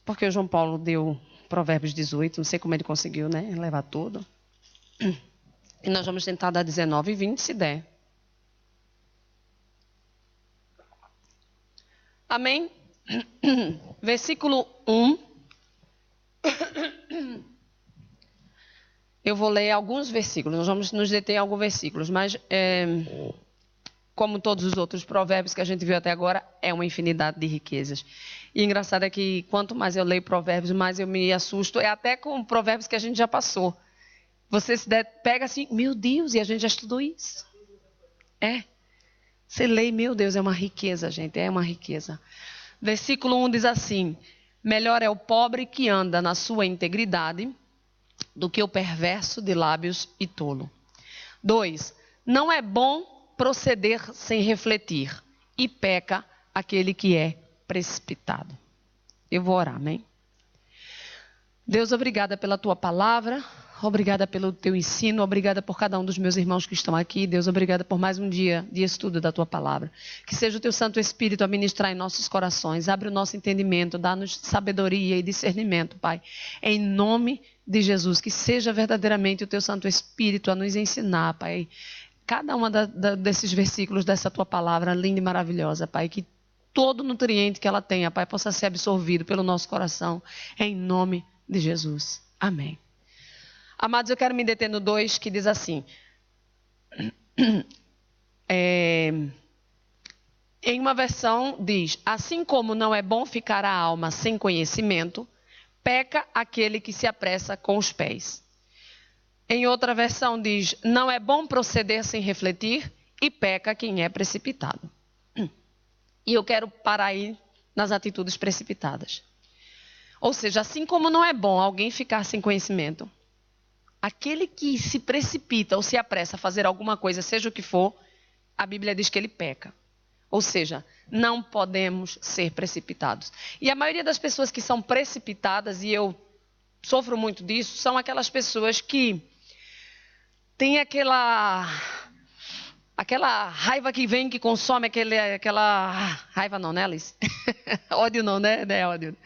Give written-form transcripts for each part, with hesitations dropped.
porque o João Paulo deu Provérbios 18, não sei como ele conseguiu, né, levar tudo. E nós vamos tentar dar 19 e 20, se der. Amém? Versículo 1. Eu vou ler alguns versículos, nós vamos nos deter em alguns versículos, mas como todos os outros provérbios que a gente viu até agora, é uma infinidade de riquezas. E engraçado é que quanto mais eu leio provérbios, mais eu me assusto, é até com provérbios que a gente já passou. Você pega assim, meu Deus, e a gente já estudou isso. Você lê, meu Deus, é uma riqueza, gente, é uma riqueza. Versículo 1 diz assim: melhor é o pobre que anda na sua integridade do que o perverso de lábios e tolo. 2. Não é bom proceder sem refletir, e peca aquele que é precipitado. Eu vou orar, amém? Deus, obrigada pela tua palavra, obrigada pelo teu ensino, obrigada por cada um dos meus irmãos que estão aqui. Deus, obrigada por mais um dia de estudo da tua palavra. Que seja o teu Santo Espírito a ministrar em nossos corações, abre o nosso entendimento, dá-nos sabedoria e discernimento, Pai. Em nome de Jesus, que seja verdadeiramente o teu Santo Espírito a nos ensinar, Pai. Cada uma desses versículos dessa tua palavra linda e maravilhosa, Pai, que todo nutriente que ela tenha, Pai, possa ser absorvido pelo nosso coração, em nome de Jesus. Amém. Amados, eu quero me deter no 2, que diz assim, em uma versão diz, assim como não é bom ficar a alma sem conhecimento, peca aquele que se apressa com os pés. Em outra versão diz, não é bom proceder sem refletir, e peca quem é precipitado. E eu quero parar aí nas atitudes precipitadas. Ou seja, assim como não é bom alguém ficar sem conhecimento, aquele que se precipita ou se apressa a fazer alguma coisa, seja o que for, a Bíblia diz que ele peca. Ou seja, não podemos ser precipitados. E a maioria das pessoas que são precipitadas, e eu sofro muito disso, são aquelas pessoas que têm aquela raiva que vem, que consome aquela raiva não, né, Alice? Ódio não, né? É ódio.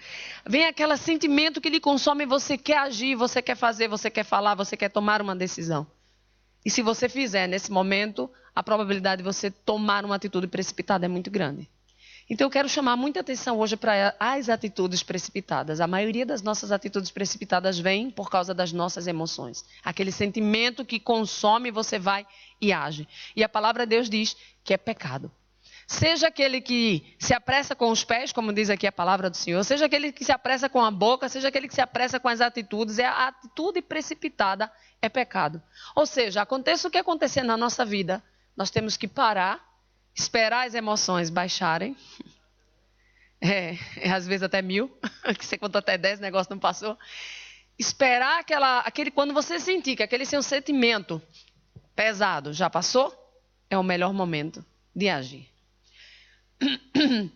Vem aquele sentimento que lhe consome, você quer agir, você quer fazer, você quer falar, você quer tomar uma decisão. E se você fizer nesse momento, a probabilidade de você tomar uma atitude precipitada é muito grande. Então eu quero chamar muita atenção hoje para as atitudes precipitadas. A maioria das nossas atitudes precipitadas vem por causa das nossas emoções. Aquele sentimento que consome, você vai e age. E a palavra de Deus diz que é pecado. Seja aquele que se apressa com os pés, como diz aqui a palavra do Senhor, seja aquele que se apressa com a boca, seja aquele que se apressa com as atitudes, a atitude precipitada é pecado. Ou seja, aconteça o que acontecer na nossa vida, nós temos que parar, esperar as emoções baixarem, às vezes até 1000, que você contou até 10, o negócio não passou. Esperar quando você sentir que aquele seu sentimento pesado já passou, é o melhor momento de agir.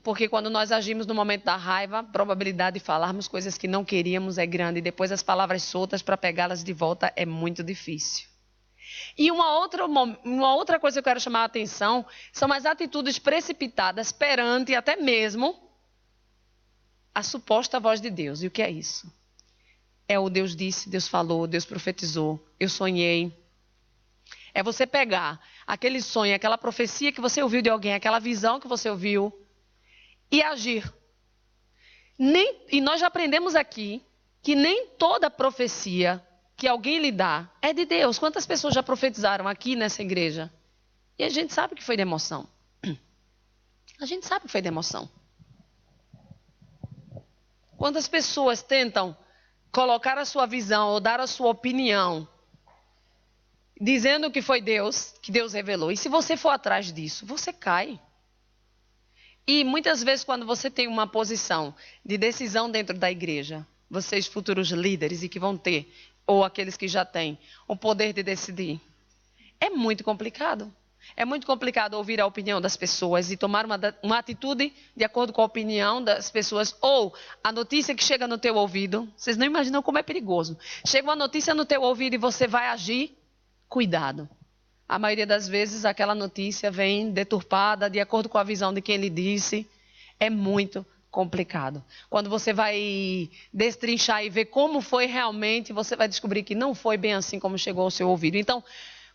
Porque quando nós agimos no momento da raiva, a probabilidade de falarmos coisas que não queríamos é grande, e depois as palavras soltas para pegá-las de volta é muito difícil. E uma outra coisa que eu quero chamar a atenção são as atitudes precipitadas perante até mesmo a suposta voz de Deus. E o que é isso? É o Deus disse, Deus falou, Deus profetizou, eu sonhei. É você pegar aquele sonho, aquela profecia que você ouviu de alguém, aquela visão que você ouviu e agir. E nós já aprendemos aqui que nem toda profecia que alguém lhe dá é de Deus. Quantas pessoas já profetizaram aqui nessa igreja? E a gente sabe que foi de emoção. A gente sabe que foi de emoção. Quantas pessoas tentam colocar a sua visão ou dar a sua opinião, dizendo que foi Deus, que Deus revelou. E se você for atrás disso, você cai. E muitas vezes quando você tem uma posição de decisão dentro da igreja, vocês futuros líderes e que vão ter, ou aqueles que já têm, o poder de decidir, é muito complicado. É muito complicado ouvir a opinião das pessoas e tomar uma atitude de acordo com a opinião das pessoas, ou a notícia que chega no teu ouvido. Vocês não imaginam como é perigoso. Chega uma notícia no teu ouvido e você vai agir. Cuidado. A maioria das vezes aquela notícia vem deturpada de acordo com a visão de quem lhe disse. É muito complicado. Quando você vai destrinchar e ver como foi realmente, você vai descobrir que não foi bem assim como chegou ao seu ouvido. Então,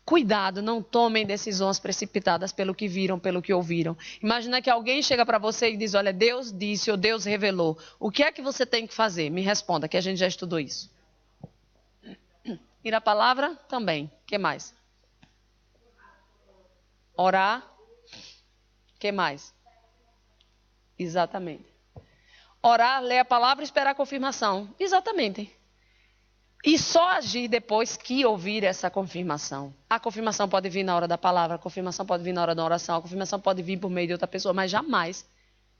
cuidado, não tomem decisões precipitadas pelo que viram, pelo que ouviram. Imagina que alguém chega para você e diz, olha, Deus disse ou Deus revelou. O que é que você tem que fazer? Me responda, que a gente já estudou isso. Ir à palavra? Também. O que mais? Orar? O que mais? Exatamente. Orar, ler a palavra e esperar a confirmação. Exatamente. E só agir depois que ouvir essa confirmação. A confirmação pode vir na hora da palavra, a confirmação pode vir na hora da oração, a confirmação pode vir por meio de outra pessoa, mas jamais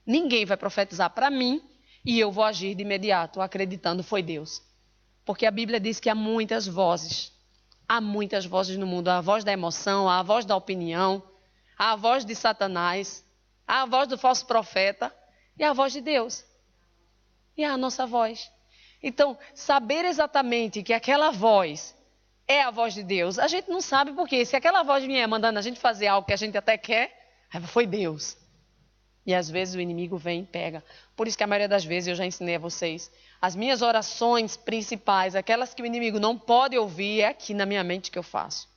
ninguém vai profetizar para mim e eu vou agir de imediato, acreditando foi Deus. Porque a Bíblia diz que há muitas vozes. Há muitas vozes no mundo. Há a voz da emoção, há a voz da opinião, há a voz de Satanás, há a voz do falso profeta e há a voz de Deus. E há a nossa voz. Então, saber exatamente que aquela voz é a voz de Deus, a gente não sabe porque. Se aquela voz vier mandando a gente fazer algo que a gente até quer, foi Deus. E às vezes o inimigo vem e pega. Por isso que a maioria das vezes eu já ensinei a vocês. As minhas orações principais, aquelas que o inimigo não pode ouvir, é aqui na minha mente que eu faço.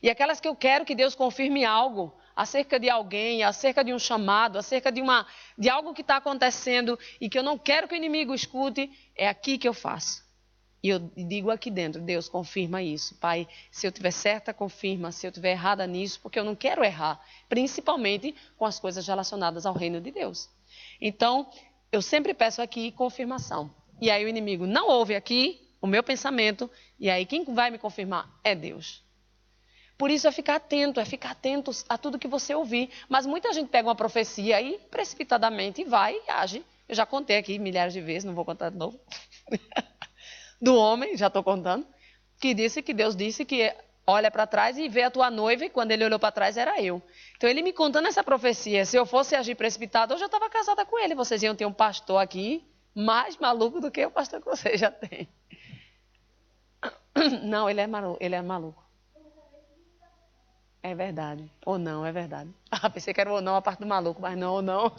E aquelas que eu quero que Deus confirme algo acerca de alguém, acerca de um chamado, acerca de algo que está acontecendo e que eu não quero que o inimigo escute, é aqui que eu faço. E eu digo aqui dentro, Deus, confirma isso. Pai, se eu tiver certa, confirma. Se eu tiver errada nisso, porque eu não quero errar. Principalmente com as coisas relacionadas ao reino de Deus. Então, eu sempre peço aqui confirmação. E aí o inimigo não ouve aqui o meu pensamento. E aí quem vai me confirmar é Deus. Por isso é ficar atento a tudo que você ouvir. Mas muita gente pega uma profecia e precipitadamente vai e age. Eu já contei aqui milhares de vezes, não vou contar de novo. Do homem, já estou contando, que disse que Deus disse que olha para trás e vê a tua noiva, e quando ele olhou para trás era eu. Então ele me contando essa profecia, se eu fosse agir precipitado, eu já estava casada com ele. Vocês iam ter um pastor aqui mais maluco do que o pastor que vocês já têm. Não, ele é maluco. É verdade. Ou não, é verdade. Ah, pensei que era ou não a parte do maluco, mas não, ou não.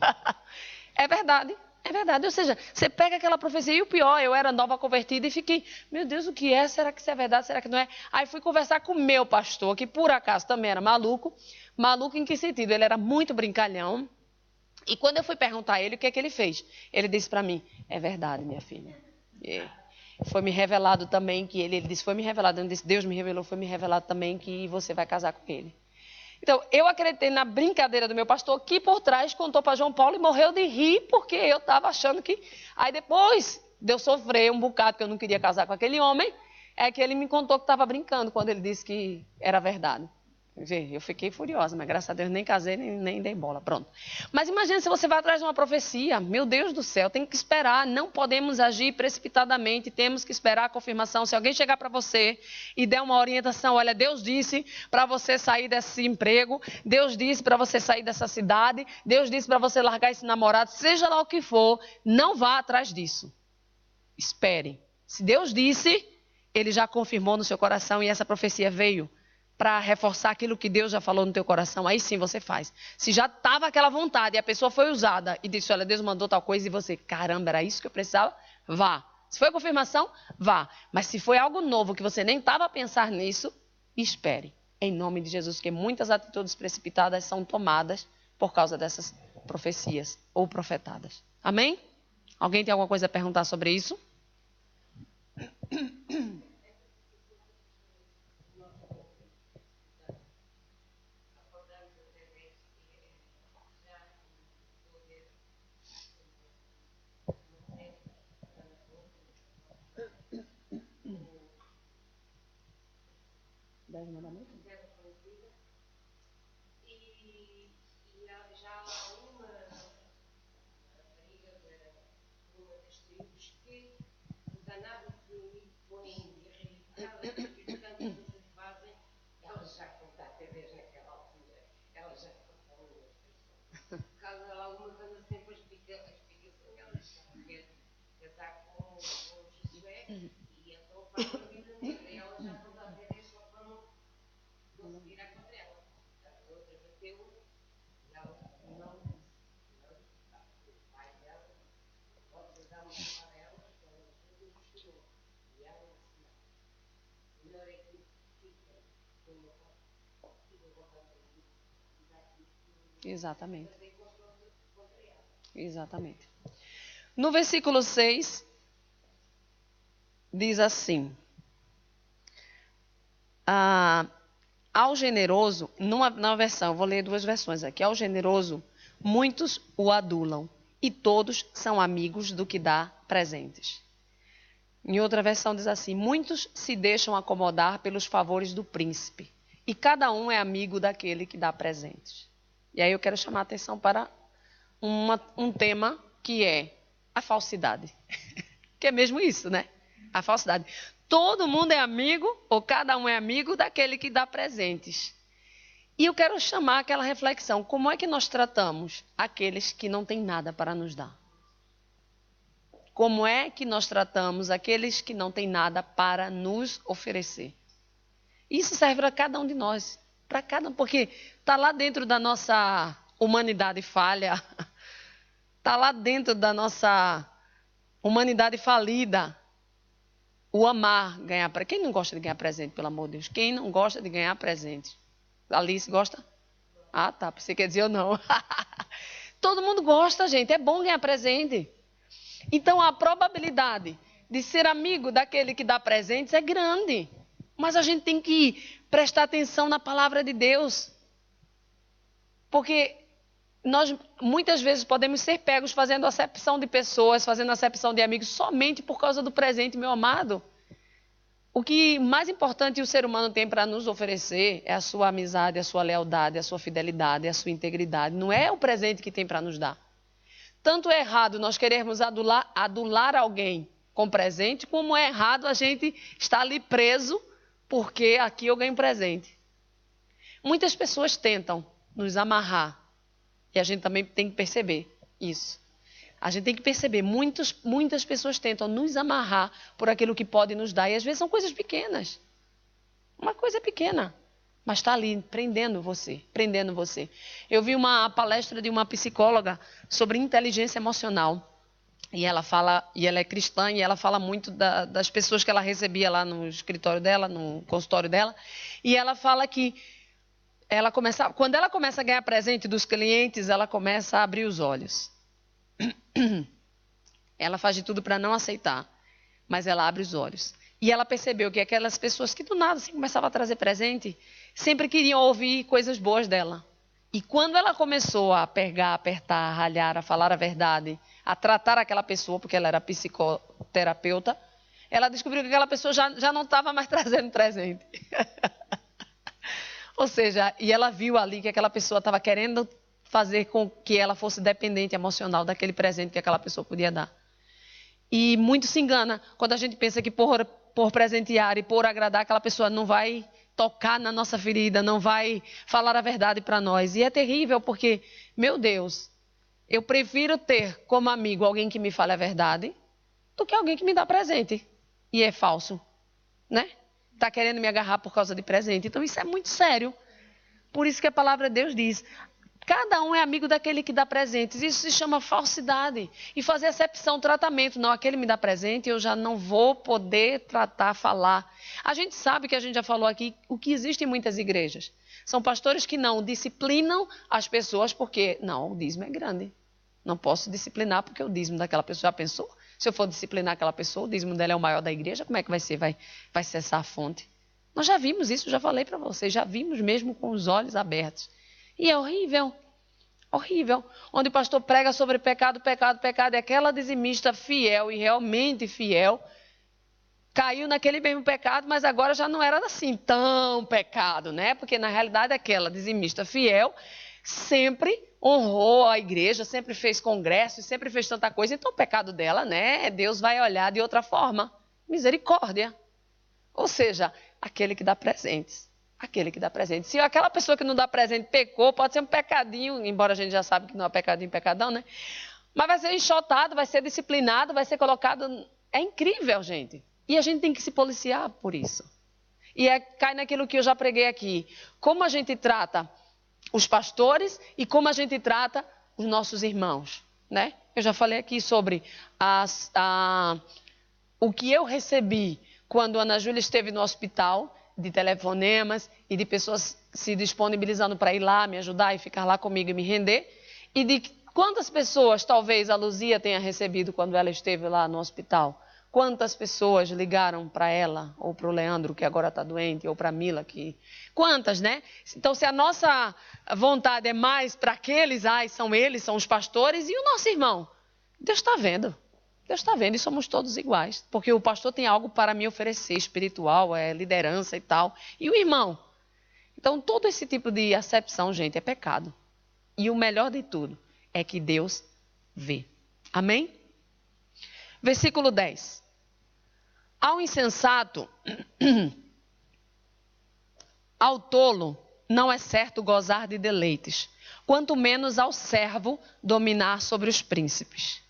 É verdade. É verdade. Ou seja, você pega aquela profecia, e o pior, eu era nova convertida e fiquei, meu Deus, o que é? Será que isso é verdade? Será que não é? Aí fui conversar com o meu pastor, que por acaso também era maluco. Maluco em que sentido? Ele era muito brincalhão. E quando eu fui perguntar a ele o que é que ele fez, ele disse para mim, é verdade, minha filha. E foi me revelado também que ele disse, foi me revelado, eu disse, Deus me revelou, foi me revelado também que você vai casar com ele. Então, eu acreditei na brincadeira do meu pastor, que por trás contou para João Paulo e morreu de rir, porque eu estava achando que... Aí depois de eu sofrer um bocado, que eu não queria casar com aquele homem, é que ele me contou que estava brincando, quando ele disse que era verdade. Eu fiquei furiosa, mas graças a Deus nem casei, nem dei bola, pronto. Mas imagina se você vai atrás de uma profecia, meu Deus do céu, tem que esperar, não podemos agir precipitadamente, temos que esperar a confirmação. Se alguém chegar para você e der uma orientação, olha, Deus disse para você sair desse emprego, Deus disse para você sair dessa cidade, Deus disse para você largar esse namorado, seja lá o que for, não vá atrás disso. Espere. Se Deus disse, Ele já confirmou no seu coração e essa profecia veio para reforçar aquilo que Deus já falou no teu coração, aí sim você faz. Se já estava aquela vontade e a pessoa foi usada e disse, olha, Deus mandou tal coisa e você, caramba, era isso que eu precisava? Vá. Se foi confirmação, vá. Mas se foi algo novo que você nem estava a pensar nisso, espere. Em nome de Jesus, porque muitas atitudes precipitadas são tomadas por causa dessas profecias ou profetadas. Amém? Alguém tem alguma coisa a perguntar sobre isso? Exatamente. Exatamente. No versículo 6, diz assim: ao generoso, numa versão, vou ler duas versões aqui. Ao generoso, muitos o adulam, e todos são amigos do que dá presentes. Em outra versão diz assim: muitos se deixam acomodar pelos favores do príncipe, e cada um é amigo daquele que dá presentes. E aí eu quero chamar a atenção para um tema que é a falsidade. Que é mesmo isso, né? A falsidade. Todo mundo é amigo, ou cada um é amigo daquele que dá presentes. E eu quero chamar aquela reflexão: como é que nós tratamos aqueles que não têm nada para nos dar? Como é que nós tratamos aqueles que não têm nada para nos oferecer? Isso serve para cada um de nós, para cada um, porque está lá dentro da nossa humanidade falha, está lá dentro da nossa humanidade falida, o amar, ganhar presente. Quem não gosta de ganhar presente, pelo amor de Deus? Quem não gosta de ganhar presente? Alice gosta? Ah, tá, você quer dizer eu não. Todo mundo gosta, gente, é bom ganhar presente. Então, a probabilidade de ser amigo daquele que dá presentes é grande. Mas a gente tem que prestar atenção na palavra de Deus. Porque nós, muitas vezes, podemos ser pegos fazendo acepção de pessoas, fazendo acepção de amigos, somente por causa do presente, meu amado. O que mais importante o ser humano tem para nos oferecer é a sua amizade, a sua lealdade, a sua fidelidade, a sua integridade. Não é o presente que tem para nos dar. Tanto é errado nós querermos adular alguém com presente, como é errado a gente estar ali preso porque aqui eu ganho presente. Muitas pessoas tentam nos amarrar e a gente também tem que perceber isso. A gente tem que perceber, muitas pessoas tentam nos amarrar por aquilo que pode nos dar e às vezes são coisas pequenas. Uma coisa pequena. Mas está ali, prendendo você. Eu vi uma palestra de uma psicóloga sobre inteligência emocional. E ela é cristã, e ela fala muito das pessoas que ela recebia lá no escritório dela, no consultório dela. E ela fala que quando ela começa a ganhar presente dos clientes, ela começa a abrir os olhos. Ela faz de tudo para não aceitar, mas ela abre os olhos. E ela percebeu que aquelas pessoas que do nada assim, começavam a trazer presente, sempre queriam ouvir coisas boas dela. E quando ela começou a pegar, apertar, a ralhar, a falar a verdade, a tratar aquela pessoa, porque ela era psicoterapeuta, ela descobriu que aquela pessoa já não estava mais trazendo presente. Ou seja, e ela viu ali que aquela pessoa estava querendo fazer com que ela fosse dependente emocional daquele presente que aquela pessoa podia dar. E muito se engana quando a gente pensa que por presentear e por agradar, aquela pessoa não vai tocar na nossa ferida, não vai falar a verdade para nós. E é terrível porque, meu Deus, eu prefiro ter como amigo alguém que me fale a verdade do que alguém que me dá presente. E é falso, né? Está querendo me agarrar por causa de presente. Então isso é muito sério. Por isso que a palavra de Deus diz: cada um é amigo daquele que dá presentes. Isso se chama falsidade. E fazer acepção, tratamento. Não, aquele me dá presente, eu já não vou poder tratar, falar. A gente sabe que a gente já falou aqui o que existe em muitas igrejas. São pastores que não disciplinam as pessoas porque, não, o dízimo é grande. Não posso disciplinar porque o dízimo daquela pessoa, já pensou? Se eu for disciplinar aquela pessoa, o dízimo dela é o maior da igreja, como é que vai ser? Vai cessar a fonte? Nós já vimos isso, já falei para vocês, já vimos mesmo com os olhos abertos. E é horrível, horrível. Onde o pastor prega sobre pecado, e aquela dizimista fiel e realmente fiel, caiu naquele mesmo pecado, mas agora já não era assim tão pecado, né? Porque na realidade aquela dizimista fiel sempre honrou a igreja, sempre fez congresso, sempre fez tanta coisa. Então o pecado dela, né? Deus vai olhar de outra forma. Misericórdia. Ou seja, aquele que dá presentes. Aquele que dá presente. Se aquela pessoa que não dá presente pecou, pode ser um pecadinho, embora a gente já sabe que não é pecadinho, pecadão, né? Mas vai ser enxotado, vai ser disciplinado, vai ser colocado... É incrível, gente. E a gente tem que se policiar por isso. E cai naquilo que eu já preguei aqui. Como a gente trata os pastores e como a gente trata os nossos irmãos, né? Eu já falei aqui sobre o que eu recebi quando a Ana Júlia esteve no hospital. de telefonemas e de pessoas se disponibilizando para ir lá, me ajudar e ficar lá comigo e me render. E de quantas pessoas talvez a Luzia tenha recebido quando ela esteve lá no hospital. Quantas pessoas ligaram para ela, ou para o Leandro, que agora está doente, ou para a Mila, que... Quantas, né? Então, se a nossa vontade é mais para aqueles, são eles, são os pastores, e o nosso irmão? Deus está vendo. Deus está vendo e somos todos iguais. Porque o pastor tem algo para me oferecer, espiritual, liderança e tal. E o irmão? Então, todo esse tipo de acepção, gente, é pecado. E o melhor de tudo é que Deus vê. Amém? Versículo 10. Ao insensato, ao tolo, não é certo gozar de deleites, quanto menos ao servo dominar sobre os príncipes.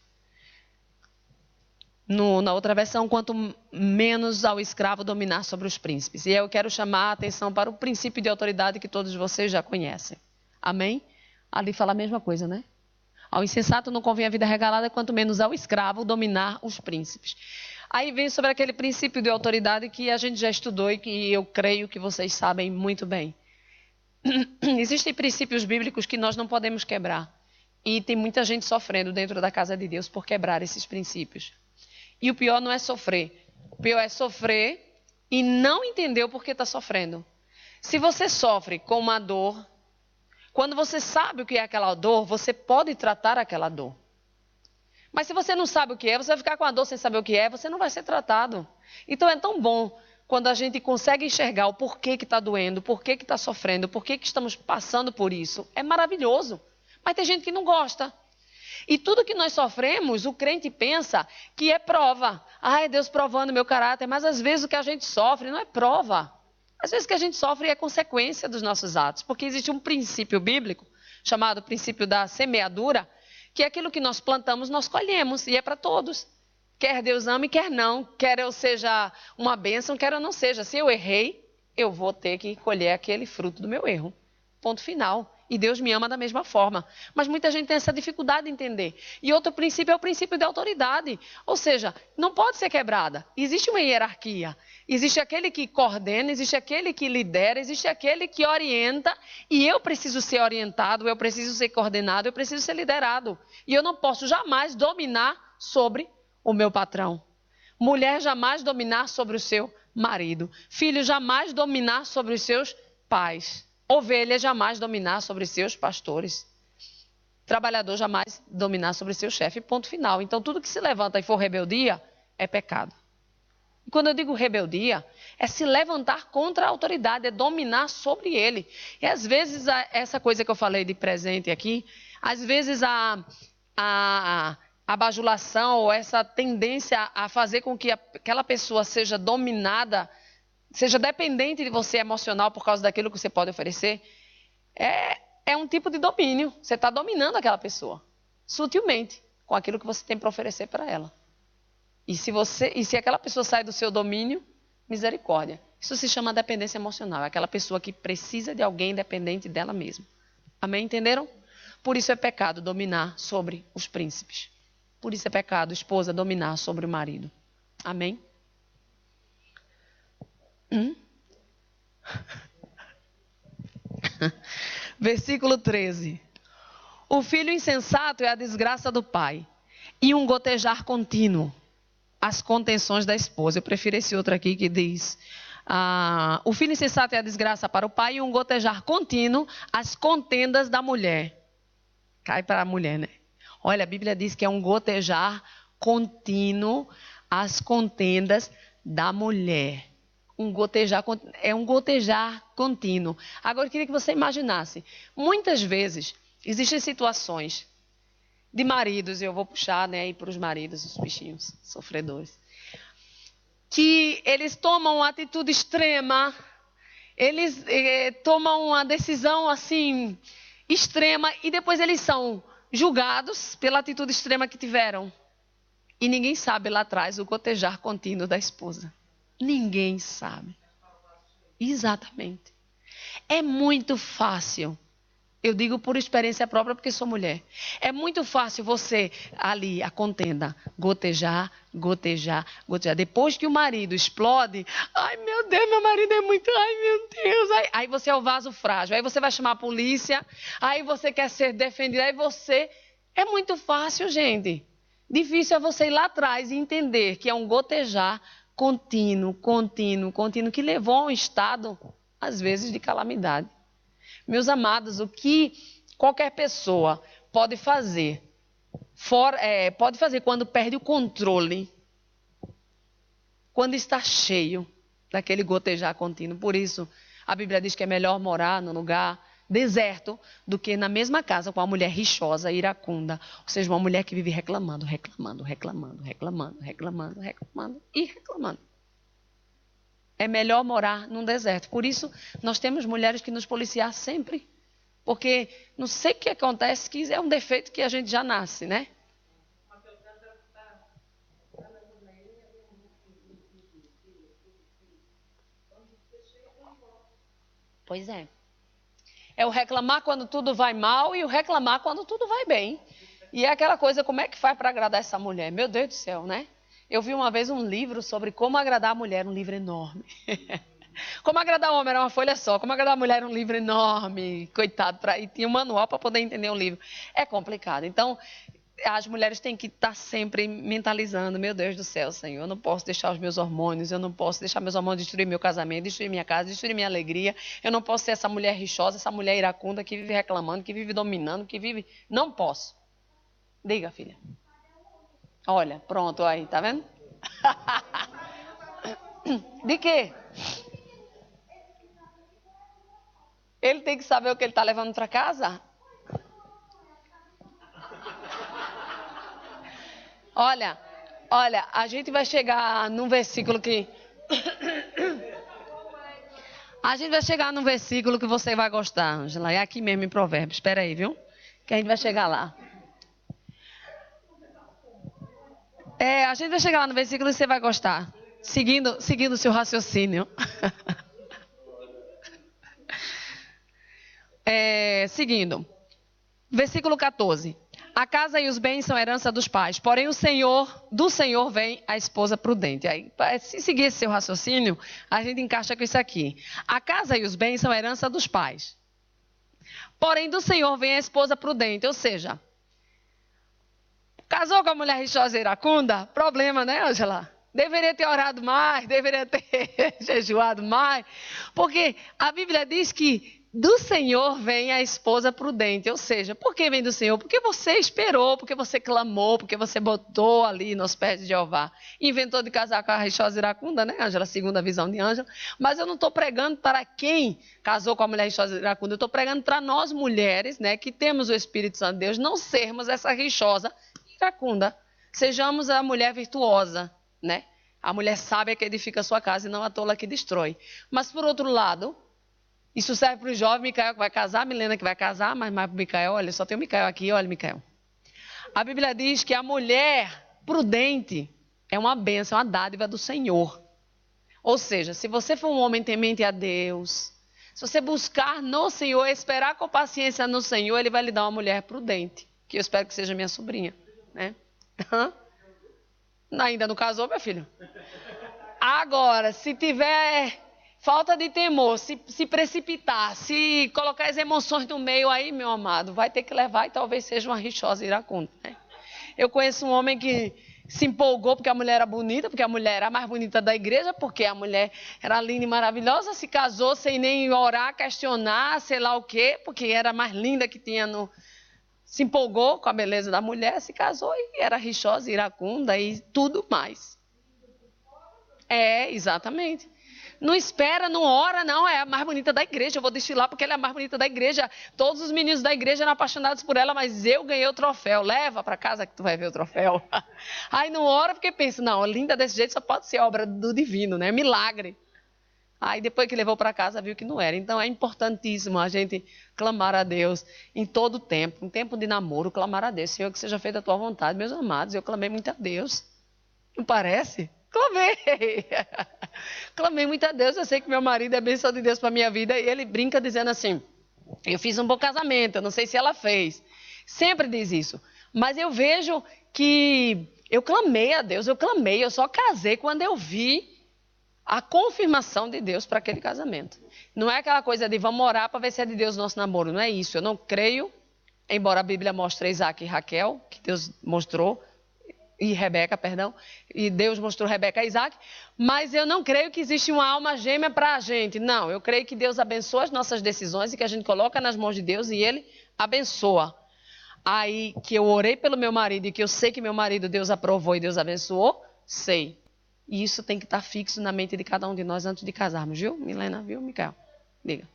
Na outra versão, quanto menos ao escravo dominar sobre os príncipes. E eu quero chamar a atenção para o princípio de autoridade que todos vocês já conhecem. Amém? Ali fala a mesma coisa, né? Ao insensato não convém a vida regalada, quanto menos ao escravo dominar os príncipes. Aí vem sobre aquele princípio de autoridade que a gente já estudou e que eu creio que vocês sabem muito bem. Existem princípios bíblicos que nós não podemos quebrar. E tem muita gente sofrendo dentro da casa de Deus por quebrar esses princípios. E o pior não é sofrer. O pior é sofrer e não entender o porquê está sofrendo. Se você sofre com uma dor, quando você sabe o que é aquela dor, você pode tratar aquela dor. Mas se você não sabe o que é, você vai ficar com a dor sem saber o que é, você não vai ser tratado. Então é tão bom quando a gente consegue enxergar o porquê que está doendo, o porquê que está sofrendo, o porquê que estamos passando por isso. É maravilhoso. Mas tem gente que não gosta. E tudo que nós sofremos, o crente pensa que é prova. É Deus provando meu caráter. Mas às vezes o que a gente sofre não é prova. Às vezes o que a gente sofre é consequência dos nossos atos. Porque existe um princípio bíblico, chamado princípio da semeadura, que é aquilo que nós plantamos, nós colhemos, e é para todos. Quer Deus ame, quer não. Quer eu seja uma bênção, quer eu não seja. Se eu errei, eu vou ter que colher aquele fruto do meu erro. Ponto final. E Deus me ama da mesma forma. Mas muita gente tem essa dificuldade de entender. E outro princípio é o princípio de autoridade. Ou seja, não pode ser quebrada. Existe uma hierarquia. Existe aquele que coordena, existe aquele que lidera, existe aquele que orienta. E eu preciso ser orientado, eu preciso ser coordenado, eu preciso ser liderado. E eu não posso jamais dominar sobre o meu patrão. Mulher jamais dominar sobre o seu marido. Filho jamais dominar sobre os seus pais. Ovelha jamais dominar sobre seus pastores. Trabalhador jamais dominar sobre seu chefe. Ponto final. Então, tudo que se levanta e for rebeldia é pecado. E quando eu digo rebeldia, é se levantar contra a autoridade, é dominar sobre ele. E às vezes, essa coisa que eu falei de presente aqui, às vezes a bajulação ou essa tendência a fazer com que aquela pessoa seja dominada, seja dependente de você emocional por causa daquilo que você pode oferecer, é um tipo de domínio. Você está dominando aquela pessoa, sutilmente, com aquilo que você tem para oferecer para ela. E se aquela pessoa sai do seu domínio, misericórdia. Isso se chama dependência emocional. É aquela pessoa que precisa de alguém dependente dela mesma. Amém? Entenderam? Por isso é pecado dominar sobre os príncipes. Por isso é pecado, esposa, dominar sobre o marido. Amém? Versículo 13. O filho insensato é a desgraça do pai, e um gotejar contínuo, as contenções da esposa. Eu prefiro esse outro aqui que diz: o filho insensato é a desgraça para o pai, e um gotejar contínuo, as contendas da mulher. Cai para a mulher, né? Olha, a Bíblia diz que é um gotejar contínuo, as contendas da mulher. É um gotejar contínuo. Agora, eu queria que você imaginasse. Muitas vezes, existem situações de maridos, e eu vou puxar, né, aí para os maridos, os bichinhos sofredores, que eles tomam uma atitude extrema, eles tomam uma decisão assim, extrema, e depois eles são julgados pela atitude extrema que tiveram. E ninguém sabe lá atrás o gotejar contínuo da esposa. Ninguém sabe. Exatamente. É muito fácil Eu digo por experiência própria porque sou mulher. É muito fácil você, ali, a contenda, gotejar, gotejar, gotejar. Depois que o marido explode, ai meu Deus, meu marido é muito, ai meu Deus. Aí você é o vaso frágil, aí você vai chamar a polícia, aí você quer ser defendido, aí você... É muito fácil, gente. Difícil é você ir lá atrás e entender que é um gotejar contínuo, contínuo, contínuo, que levou a um estado, às vezes, de calamidade. Meus amados, o que qualquer pessoa pode fazer, pode fazer quando perde o controle, quando está cheio daquele gotejar contínuo. Por isso, a Bíblia diz que é melhor morar num lugar deserto do que na mesma casa com uma mulher rixosa, iracunda. Ou seja, uma mulher que vive reclamando, reclamando, reclamando, reclamando, reclamando, reclamando e reclamando. É melhor morar num deserto. Por isso, nós temos mulheres que nos policiar sempre. Porque não sei o que acontece, que é um defeito que a gente já nasce, né? Pois é. É o reclamar quando tudo vai mal e o reclamar quando tudo vai bem. E é aquela coisa, como é que faz para agradar essa mulher? Meu Deus do céu, né? Eu vi uma vez um livro sobre como agradar a mulher, um livro enorme. Como agradar o homem era uma folha só, como agradar a mulher era um livro enorme, coitado, e tinha um manual para poder entender o livro. É complicado. Então, as mulheres têm que estar sempre mentalizando, meu Deus do céu, Senhor, eu não posso deixar os meus hormônios, eu não posso deixar meus hormônios destruir meu casamento, destruir minha casa, destruir minha alegria, eu não posso ser essa mulher rixosa, essa mulher iracunda que vive reclamando, que vive dominando, que vive... Não posso. Diga, filha. Olha, pronto, aí, tá vendo? De quê? Ele tem que saber o que ele está levando para casa? Olha, a gente vai chegar num versículo que... A gente vai chegar num versículo que você vai gostar, Ângela. É aqui mesmo em Provérbios. Espera aí, viu? Que a gente vai chegar lá. A gente vai chegar lá no versículo e você vai gostar. Seguindo o seu raciocínio. Seguindo. Versículo 14. A casa e os bens são herança dos pais, porém do Senhor vem a esposa prudente. Aí, se seguir esse seu raciocínio, a gente encaixa com isso aqui. A casa e os bens são herança dos pais, porém do Senhor vem a esposa prudente. Ou seja, casou com a mulher rixosa e iracunda? Problema, né, Ângela? Deveria ter orado mais, deveria ter jejuado mais, porque a Bíblia diz que do Senhor vem a esposa prudente. Ou seja, por que vem do Senhor? Porque você esperou, porque você clamou, porque você botou ali nos pés de Jeová. Inventou de casar com a rixosa iracunda, né, Ângela? Segunda visão de Ângela. Mas eu não estou pregando para quem casou com a mulher rixosa iracunda. Eu estou pregando para nós mulheres, né, que temos o Espírito Santo de Deus, não sermos essa rixosa iracunda. Sejamos a mulher virtuosa, né? A mulher sábia que edifica a sua casa e não a tola que destrói. Mas, por outro lado, isso serve para o jovem Micael que vai casar, Milena que vai casar, mas mais para o Micael, olha, só tem o Micael aqui, olha, Micael. A Bíblia diz que a mulher prudente é uma bênção, uma dádiva do Senhor. Ou seja, se você for um homem temente a Deus, se você buscar no Senhor, esperar com paciência no Senhor, Ele vai lhe dar uma mulher prudente, que eu espero que seja minha sobrinha, né? Ainda não casou, meu filho? Agora, se tiver falta de temor, se precipitar, se colocar as emoções no meio aí, meu amado, vai ter que levar e talvez seja uma rixosa iracunda, né? Eu conheço um homem que se empolgou porque a mulher era bonita, porque a mulher era a mais bonita da igreja, porque a mulher era linda e maravilhosa, se casou sem nem orar, questionar, sei lá o quê, porque era a mais linda que tinha no... Se empolgou com a beleza da mulher, se casou e era rixosa, iracunda e tudo mais. Exatamente. Não espera, não ora, não. É a mais bonita da igreja. Eu vou desfilar porque ela é a mais bonita da igreja. Todos os meninos da igreja eram apaixonados por ela, mas eu ganhei o troféu. Leva para casa que tu vai ver o troféu. Aí não ora porque pensa, não, linda desse jeito só pode ser obra do divino, né? Milagre. Aí depois que levou para casa viu que não era. Então é importantíssimo a gente clamar a Deus em todo tempo. Em tempo de namoro, clamar a Deus. Senhor, que seja feita a tua vontade, meus amados. Eu clamei muito a Deus. Não parece? Clamei. Clamei muito a Deus. Eu sei que meu marido é bênção de Deus para minha vida. E ele brinca dizendo assim, Eu fiz um bom casamento, eu não sei se ela fez. Sempre diz isso. Mas eu vejo que eu clamei a Deus, eu só casei quando eu vi a confirmação de Deus para aquele casamento. Não é aquela coisa de vamos orar para ver se é de Deus nosso namoro, não é isso. Eu não creio, embora a Bíblia mostre Isaac e Raquel, que Deus mostrou, e Rebeca, perdão, e Deus mostrou Rebeca e Isaac, mas eu não creio que existe uma alma gêmea para a gente. Não, eu creio que Deus abençoa as nossas decisões e que a gente coloca nas mãos de Deus e Ele abençoa. Aí que eu orei pelo meu marido e que eu sei que meu marido Deus aprovou e Deus abençoou, sei. E isso tem que estar fixo na mente de cada um de nós antes de casarmos, viu? Milena, viu, Micael? Diga.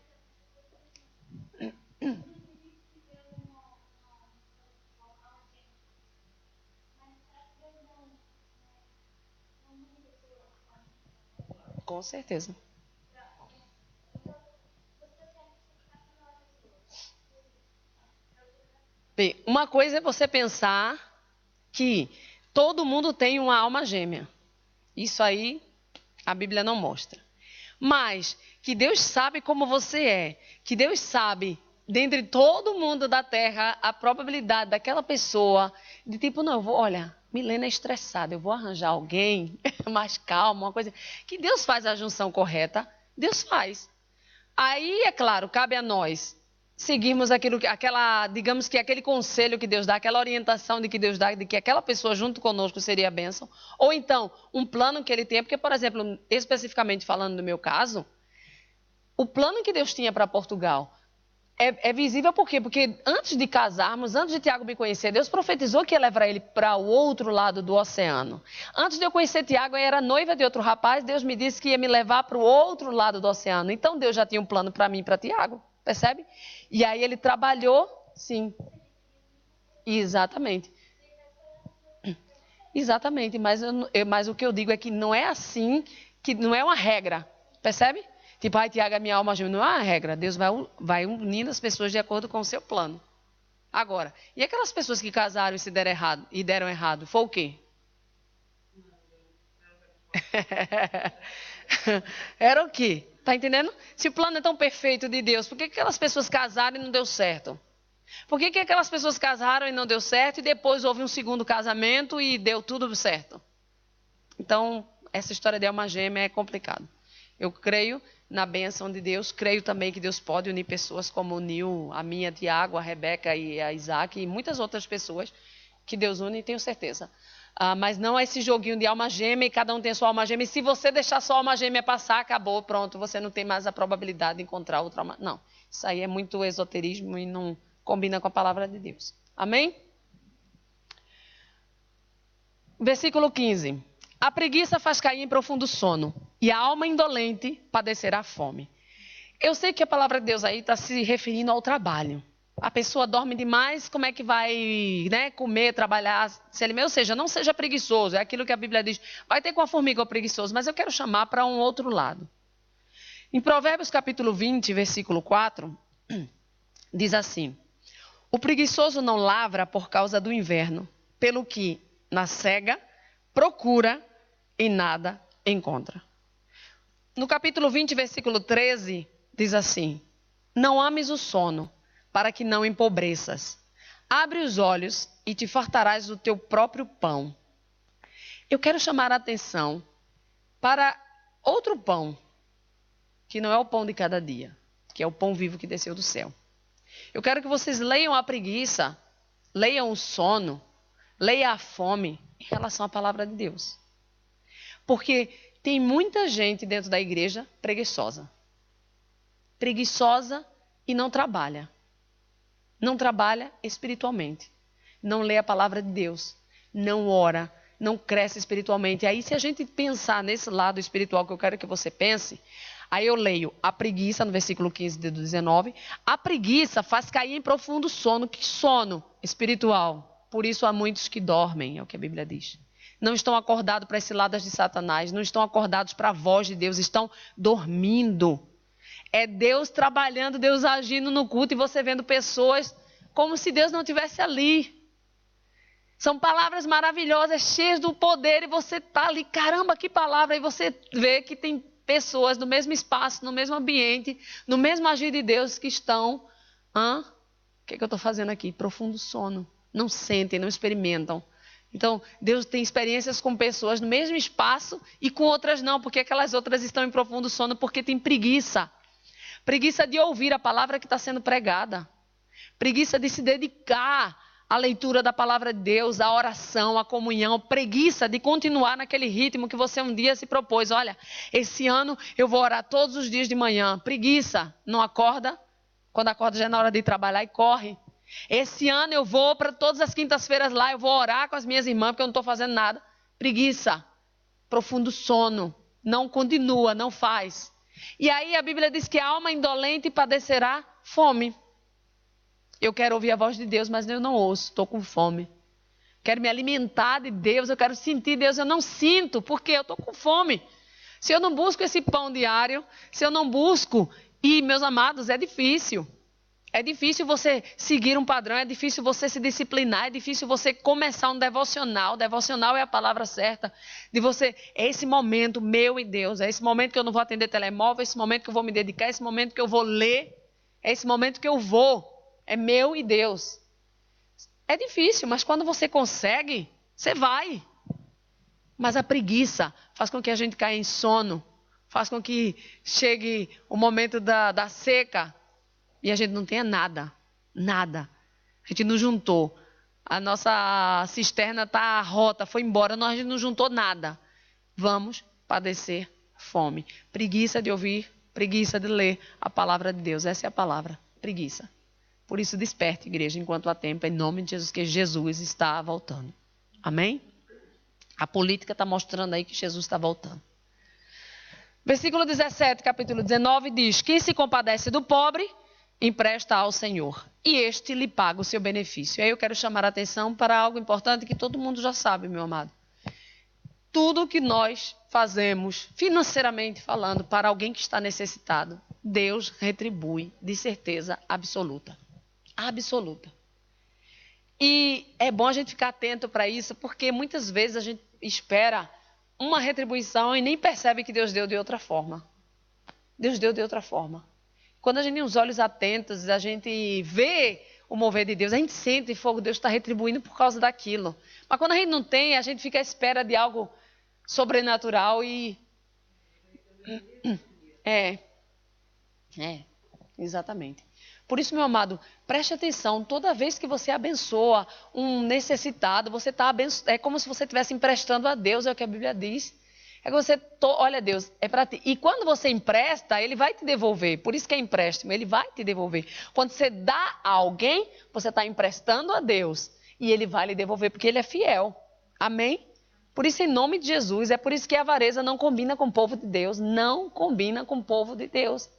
Com certeza. Bem, uma coisa é você pensar que todo mundo tem uma alma gêmea. Isso aí a Bíblia não mostra. Mas que Deus sabe como você é, que Deus sabe, dentre todo mundo da terra, a probabilidade daquela pessoa, de tipo, não, eu vou, olha, Milena é estressada, eu vou arranjar alguém mais calmo, uma coisa. Que Deus faz a junção correta, Deus faz. Aí, é claro, cabe a nós seguirmos digamos que aquele conselho que Deus dá, aquela orientação de que Deus dá, de que aquela pessoa junto conosco seria a bênção. Ou então, um plano que ele tenha, porque, por exemplo, especificamente falando do meu caso, o plano que Deus tinha para Portugal é visível por quê? Porque antes de casarmos, antes de Tiago me conhecer, Deus profetizou que ia levar ele para o outro lado do oceano. Antes de eu conhecer Tiago, eu era noiva de outro rapaz, Deus me disse que ia me levar para o outro lado do oceano. Então Deus já tinha um plano para mim e para Tiago, percebe? E aí ele trabalhou, sim, exatamente. Exatamente, mas o que eu digo é que não é assim, que não é uma regra, percebe? Tipo, ai, Tiago, a minha alma gêmea, não é uma regra. Deus vai unindo as pessoas de acordo com o seu plano. Agora, e aquelas pessoas que casaram e se deram errado, e deram errado, foi o quê? Era o quê? Tá entendendo? Se o plano é tão perfeito de Deus, por que aquelas pessoas casaram e não deu certo? Por que aquelas pessoas casaram e não deu certo e depois houve um segundo casamento e deu tudo certo? Então, essa história de alma gêmea é complicado. Eu creio na bênção de Deus, creio também que Deus pode unir pessoas como uniu a minha, Tiago, a Rebeca e a Isaac e muitas outras pessoas que Deus une, tenho certeza. Mas não é esse joguinho de alma gêmea e cada um tem a sua alma gêmea. E se você deixar sua alma gêmea passar, acabou, pronto, você não tem mais a probabilidade de encontrar outra alma. Não, isso aí é muito esoterismo e não combina com a palavra de Deus. Amém? Versículo 15. A preguiça faz cair em profundo sono, e a alma indolente padecerá fome. Eu sei que a palavra de Deus aí está se referindo ao trabalho. A pessoa dorme demais, como é que vai, né, comer, trabalhar, se alimentar? Ou seja, não seja preguiçoso, é aquilo que a Bíblia diz. Vai ter com a formiga o preguiçoso, mas eu quero chamar para um outro lado. Em Provérbios capítulo 20, versículo 4, diz assim: o preguiçoso não lavra por causa do inverno, pelo que, na cega, procura e nada encontra. No capítulo 20, versículo 13, diz assim: não ames o sono, para que não empobreças. Abre os olhos e te fartarás do teu próprio pão. Eu quero chamar a atenção para outro pão, que não é o pão de cada dia, que é o pão vivo que desceu do céu. Eu quero que vocês leiam a preguiça, leiam o sono, leiam a fome em relação à palavra de Deus. Porque tem muita gente dentro da igreja preguiçosa. Preguiçosa e não trabalha. Não trabalha espiritualmente. Não lê a palavra de Deus. Não ora. Não cresce espiritualmente. Aí, se a gente pensar nesse lado espiritual que eu quero que você pense, aí eu leio a preguiça no versículo 15 do 19. A preguiça faz cair em profundo sono. Que sono espiritual? Por isso há muitos que dormem, é o que a Bíblia diz. Não estão acordados para as ciladas de Satanás. Não estão acordados para a voz de Deus. Estão dormindo. É Deus trabalhando, Deus agindo no culto e você vendo pessoas como se Deus não estivesse ali. São palavras maravilhosas, cheias do poder e você está ali, caramba, que palavra. E você vê que tem pessoas no mesmo espaço, no mesmo ambiente, no mesmo agir de Deus que estão O que eu estou fazendo aqui? Profundo sono. Não sentem, não experimentam. Então, Deus tem experiências com pessoas no mesmo espaço e com outras não, porque aquelas outras estão em profundo sono porque tem preguiça. Preguiça de ouvir a palavra que está sendo pregada. Preguiça de se dedicar à leitura da palavra de Deus, à oração, à comunhão. Preguiça de continuar naquele ritmo que você um dia se propôs. Olha, esse ano eu vou orar todos os dias de manhã. Preguiça, não acorda? Quando acorda já é na hora de trabalhar e corre. Esse ano eu vou para todas as quintas-feiras lá, eu vou orar com as minhas irmãs porque eu não estou fazendo nada. Preguiça, profundo sono, não continua, não faz. E aí a Bíblia diz que a alma indolente padecerá fome. Eu quero ouvir a voz de Deus, mas eu não ouço, estou com fome. Quero me alimentar de Deus, eu quero sentir Deus, eu não sinto, porque eu estou com fome. Se eu não busco esse pão diário, se eu não busco, e meus amados, é difícil. É difícil você seguir um padrão, é difícil você se disciplinar, é difícil você começar um devocional. Devocional é a palavra certa. De você, é esse momento meu e Deus, é esse momento que eu não vou atender telemóvel, é esse momento que eu vou me dedicar, é esse momento que eu vou ler, é esse momento que eu vou. É meu e Deus. É difícil, mas quando você consegue, você vai. Mas a preguiça faz com que a gente caia em sono, faz com que chegue o momento da seca, e a gente não tenha nada, nada. A gente não juntou. A nossa cisterna está rota, foi embora, a gente não juntou nada. Vamos padecer fome. Preguiça de ouvir, preguiça de ler a palavra de Deus. Essa é a palavra, preguiça. Por isso desperte, igreja, enquanto há tempo, em nome de Jesus, que Jesus está voltando. Amém? A política está mostrando aí que Jesus está voltando. Versículo 17, capítulo 19, diz: quem se compadece do pobre, empresta ao Senhor, e este lhe paga o seu benefício. Aí eu quero chamar a atenção para algo importante que todo mundo já sabe, meu amado. Tudo que nós fazemos, financeiramente falando, para alguém que está necessitado, Deus retribui de certeza absoluta. Absoluta. E é bom a gente ficar atento para isso, porque muitas vezes a gente espera uma retribuição e nem percebe que Deus deu de outra forma. Deus deu de outra forma. Quando a gente tem os olhos atentos, a gente vê o mover de Deus, a gente sente fogo, Deus está retribuindo por causa daquilo. Mas quando a gente não tem, a gente fica à espera de algo sobrenatural e... exatamente. Por isso, meu amado, preste atenção, toda vez que você abençoa um necessitado, você está é como se você estivesse emprestando a Deus, é o que a Bíblia diz. É que você, olha Deus, é para ti. E quando você empresta, Ele vai te devolver. Por isso que é empréstimo, Ele vai te devolver. Quando você dá a alguém, você está emprestando a Deus. E Ele vai lhe devolver, porque Ele é fiel. Amém? Por isso, em nome de Jesus, é por isso que a avareza não combina com o povo de Deus. Não combina com o povo de Deus.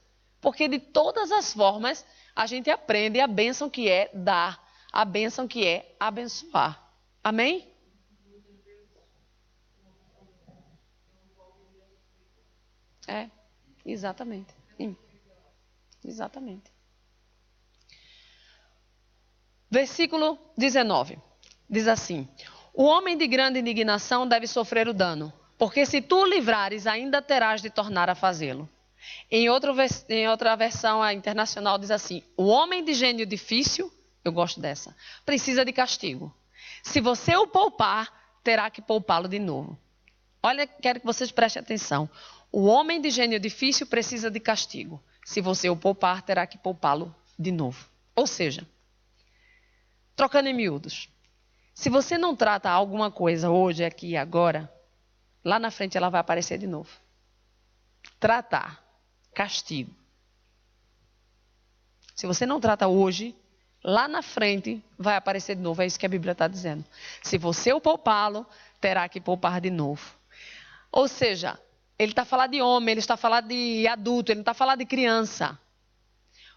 Porque de todas as formas, a gente aprende a bênção que é dar. A bênção que é abençoar. Amém? Exatamente. Sim. Exatamente. Versículo 19. Diz assim: o homem de grande indignação deve sofrer o dano, porque se tu o livrares, ainda terás de tornar a fazê-lo. Em outra versão, a internacional diz assim: o homem de gênio difícil, eu gosto dessa, precisa de castigo. Se você o poupar, terá que poupá-lo de novo. Olha, quero que vocês prestem atenção. O homem de gênio difícil precisa de castigo. Se você o poupar, terá que poupá-lo de novo. Ou seja, trocando em miúdos, se você não trata alguma coisa hoje, aqui e agora, lá na frente ela vai aparecer de novo. Tratar, castigo. Se você não trata hoje, lá na frente vai aparecer de novo. É isso que a Bíblia está dizendo. Se você o poupá-lo, terá que poupar de novo. Ou seja, ele está falando de homem, ele está falando de adulto, ele não está falando de criança.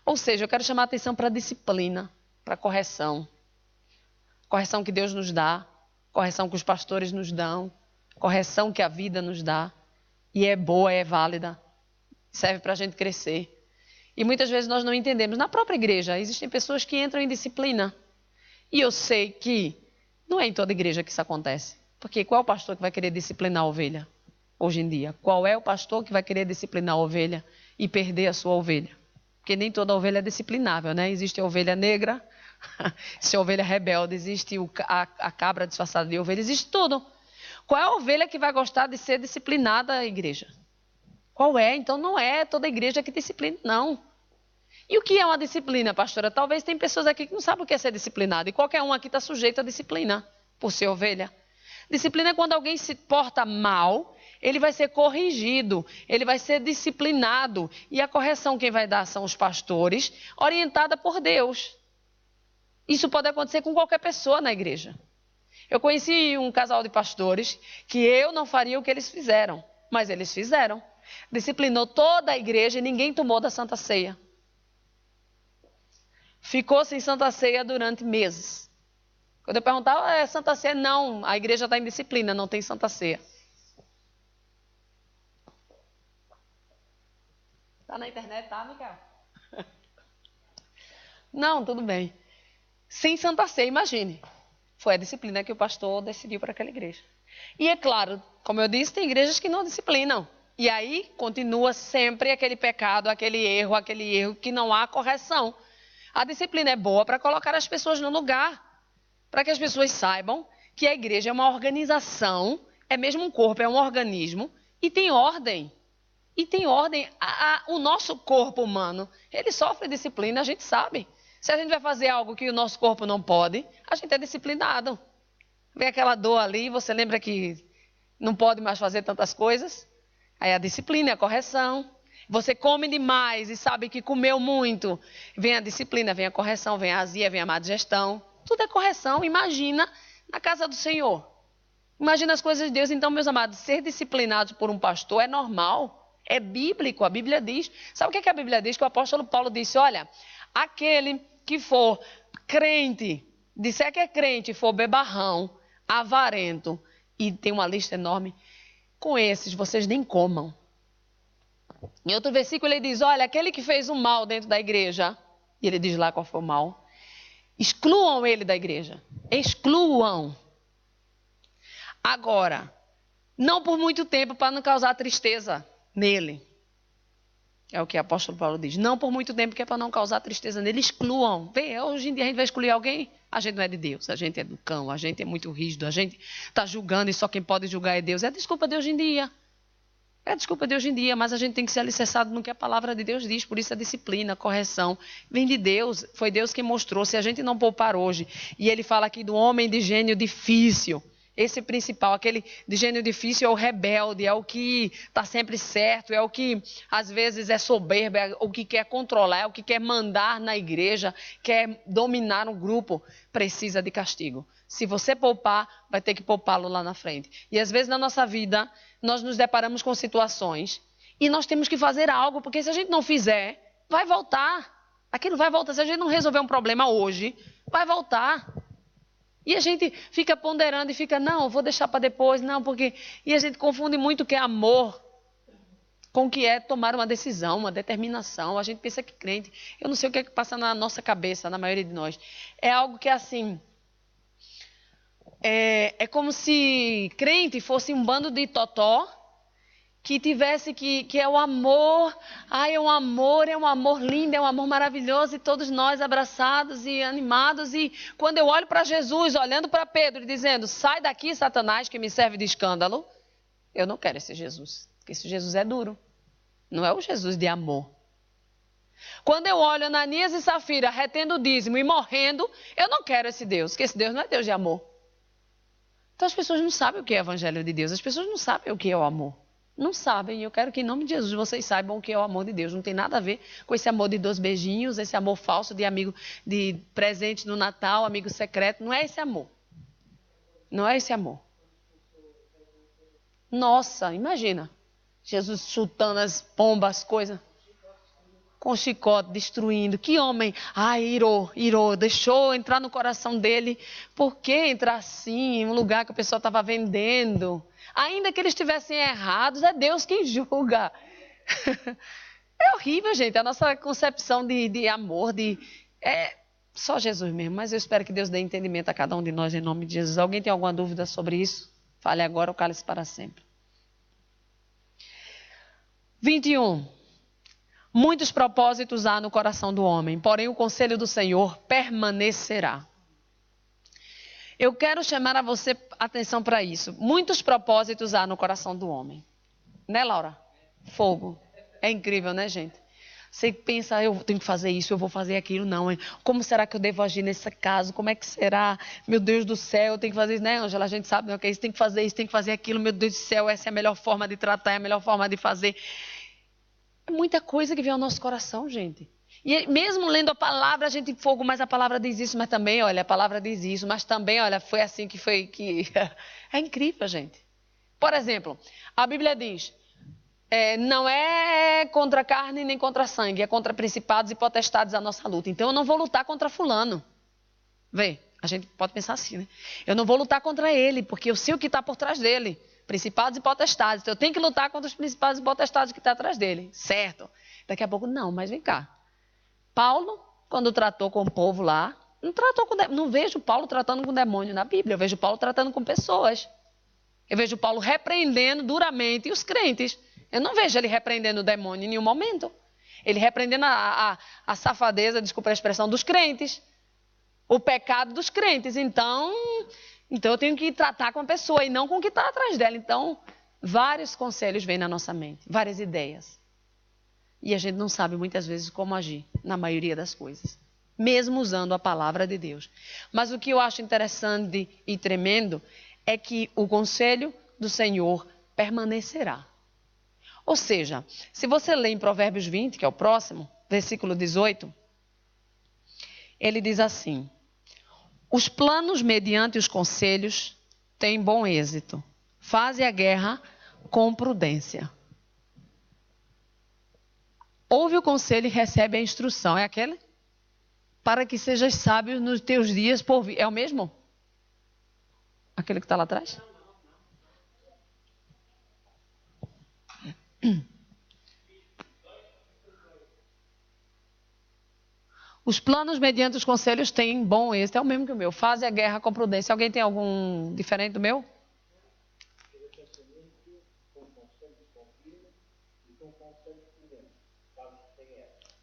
Ou seja, eu quero chamar a atenção para a disciplina, para a correção. Correção que Deus nos dá, correção que os pastores nos dão, correção que a vida nos dá. E é boa, é válida, serve para a gente crescer. E muitas vezes nós não entendemos. Na própria igreja, existem pessoas que entram em disciplina. E eu sei que não é em toda igreja que isso acontece. Porque qual é o pastor que vai querer disciplinar a ovelha? Hoje em dia, qual é o pastor que vai querer disciplinar a ovelha e perder a sua ovelha? Porque nem toda ovelha é disciplinável, né? Existe a ovelha negra, existe a ovelha rebelde, existe a cabra disfarçada de ovelha, existe tudo. Qual é a ovelha que vai gostar de ser disciplinada, igreja? Qual é? Então não é toda igreja que disciplina, não. E o que é uma disciplina, pastora? Talvez tem pessoas aqui que não sabem o que é ser disciplinado. E qualquer um aqui está sujeito a disciplina, por ser ovelha. Disciplina é quando alguém se porta mal, ele vai ser corrigido, ele vai ser disciplinado. E a correção quem vai dar são os pastores, orientada por Deus. Isso pode acontecer com qualquer pessoa na igreja. Eu conheci um casal de pastores que eu não faria o que eles fizeram, mas eles fizeram. Disciplinou toda a igreja e ninguém tomou da Santa Ceia. Ficou sem Santa Ceia durante meses. Quando eu perguntava, é Santa Ceia? Não, a igreja está em disciplina, não tem Santa Ceia. Está na internet, tá, Micael? Não, tudo bem. Sem Santa Ceia, imagine. Foi a disciplina que o pastor decidiu para aquela igreja. E é claro, como eu disse, tem igrejas que não disciplinam. E aí continua sempre aquele pecado, aquele erro que não há correção. A disciplina é boa para colocar as pessoas no lugar. Para que as pessoas saibam que a igreja é uma organização, é mesmo um corpo, é um organismo, e tem ordem. E tem ordem. O nosso corpo humano, ele sofre disciplina, a gente sabe. Se a gente vai fazer algo que o nosso corpo não pode, a gente é disciplinado. Vem aquela dor ali, você lembra que não pode mais fazer tantas coisas? Aí a disciplina, a correção. Você come demais e sabe que comeu muito. Vem a disciplina, vem a correção, vem a azia, vem a má digestão. Tudo é correção. Imagina na casa do Senhor. Imagina as coisas de Deus. Então, meus amados, ser disciplinado por um pastor é normal. É bíblico. A Bíblia diz. Sabe o que a Bíblia diz? Que o apóstolo Paulo disse, olha, aquele que for crente, disser que é crente, for bebarrão, avarento, e tem uma lista enorme, com esses vocês nem comam. Em outro versículo ele diz, olha, aquele que fez um mal dentro da igreja, e ele diz lá qual foi o mal, excluam ele da igreja. Excluam. Agora, não por muito tempo para não causar tristeza nele. É o que o apóstolo Paulo diz. Não por muito tempo, que é para não causar tristeza nele. Excluam. Vê, hoje em dia a gente vai excluir alguém. A gente não é de Deus, a gente é do cão, a gente é muito rígido, a gente está julgando e só quem pode julgar é Deus. É a desculpa de hoje em dia. É a desculpa de hoje em dia, mas a gente tem que ser alicerçado no que a palavra de Deus diz. Por isso a disciplina, a correção, vem de Deus. Foi Deus quem mostrou. Se a gente não poupar hoje, e ele fala aqui do homem de gênio difícil, esse principal, aquele de gênio difícil é o rebelde, é o que está sempre certo, é o que às vezes é soberbo, é o que quer controlar, é o que quer mandar na igreja, quer dominar um grupo, precisa de castigo. Se você poupar, vai ter que poupá-lo lá na frente. E às vezes na nossa vida, nós nos deparamos com situações e nós temos que fazer algo, porque se a gente não fizer, vai voltar. Aquilo vai voltar. Se a gente não resolver um problema hoje, vai voltar. E a gente fica ponderando e fica, não, vou deixar para depois, não, porque... E a gente confunde muito o que é amor com o que é tomar uma decisão, uma determinação. A gente pensa que crente... Eu não sei o que é que passa na nossa cabeça, na maioria de nós. É algo que é assim... É como se crente fosse um bando de totó que tivesse que é o amor, é um amor lindo, é um amor maravilhoso, e todos nós abraçados e animados. E quando eu olho para Jesus, olhando para Pedro e dizendo, sai daqui, Satanás, que me serve de escândalo, eu não quero esse Jesus, porque esse Jesus é duro, não é o Jesus de amor. Quando eu olho Ananias e Safira retendo o dízimo e morrendo, eu não quero esse Deus, porque esse Deus não é Deus de amor. Então as pessoas não sabem o que é o Evangelho de Deus, as pessoas não sabem o que é o amor. Não sabem, e eu quero que em nome de Jesus vocês saibam o que é o amor de Deus. Não tem nada a ver com esse amor de 2 beijinhos, esse amor falso de amigo, de presente no Natal, amigo secreto. Não é esse amor. Não é esse amor. Nossa, imagina. Jesus chutando as pombas, as coisas. Com chicote, destruindo. Que homem, irou, deixou entrar no coração dele. Por que entrar assim, em um lugar que a pessoa estava vendendo? Ainda que eles estivessem errados, é Deus quem julga. É horrível, gente, a nossa concepção de amor, é só Jesus mesmo. Mas eu espero que Deus dê entendimento a cada um de nós em nome de Jesus. Alguém tem alguma dúvida sobre isso? Fale agora ou cale-se para sempre. 21. Muitos propósitos há no coração do homem, porém o conselho do Senhor permanecerá. Eu quero chamar a você atenção para isso. Muitos propósitos há no coração do homem. Né, Laura? Fogo. É incrível, né, gente? Você pensa, eu tenho que fazer isso, eu vou fazer aquilo, não. Hein? Como será que eu devo agir nesse caso? Como é que será? Meu Deus do céu, eu tenho que fazer isso, né, Ângela? A gente sabe, não, que é isso, tem que fazer isso, tem que fazer aquilo. Meu Deus do céu, essa é a melhor forma de tratar, é a melhor forma de fazer. É muita coisa que vem ao nosso coração, gente. E mesmo lendo a palavra, a gente fogo, mas a palavra diz isso, mas também, olha, a palavra diz isso, mas também, olha, foi assim que foi que... É incrível, gente. Por exemplo, a Bíblia diz... não é contra a carne nem contra sangue, é contra principados e potestades a nossa luta. Então eu não vou lutar contra fulano. Vê, a gente pode pensar assim, né? Eu não vou lutar contra ele, porque eu sei o que está por trás dele. Principados e potestades. Então eu tenho que lutar contra os principados e potestades que estão atrás dele. Certo. Daqui a pouco, não, mas vem cá. Paulo, quando tratou com o povo lá, não vejo Paulo tratando com demônio na Bíblia. Eu vejo Paulo tratando com pessoas. Eu vejo Paulo repreendendo duramente os crentes. Eu não vejo ele repreendendo o demônio em nenhum momento. Ele repreendendo a safadeza, desculpa a expressão, dos crentes. O pecado dos crentes. Então eu tenho que tratar com a pessoa e não com o que está atrás dela. Então, vários conselhos vêm na nossa mente, várias ideias. E a gente não sabe muitas vezes como agir na maioria das coisas. Mesmo usando a palavra de Deus. Mas o que eu acho interessante e tremendo é que o conselho do Senhor permanecerá. Ou seja, se você ler em Provérbios 20, que é o próximo, versículo 18, ele diz assim: os planos mediante os conselhos têm bom êxito. Faze a guerra com prudência. Ouve o conselho e recebe a instrução. É aquele? Para que sejas sábio nos teus dias por vir. É o mesmo? Aquele que está lá atrás? Os planos mediante os conselhos têm bom êxito. É o mesmo que o meu. Faze a guerra com prudência. Alguém tem algum diferente do meu?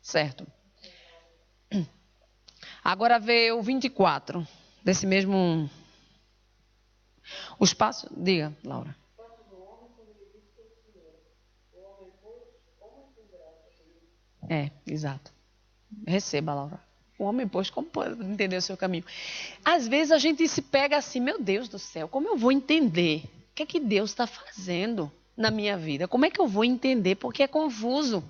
Certo. Agora vê o 24. Desse mesmo... Os passos... Diga, Laura. Exato. Receba, Laura. O homem, pois, como pode entender o seu caminho? Às vezes a gente se pega assim, meu Deus do céu, como eu vou entender? O que é que Deus está fazendo na minha vida? Como é que eu vou entender? Porque é confuso.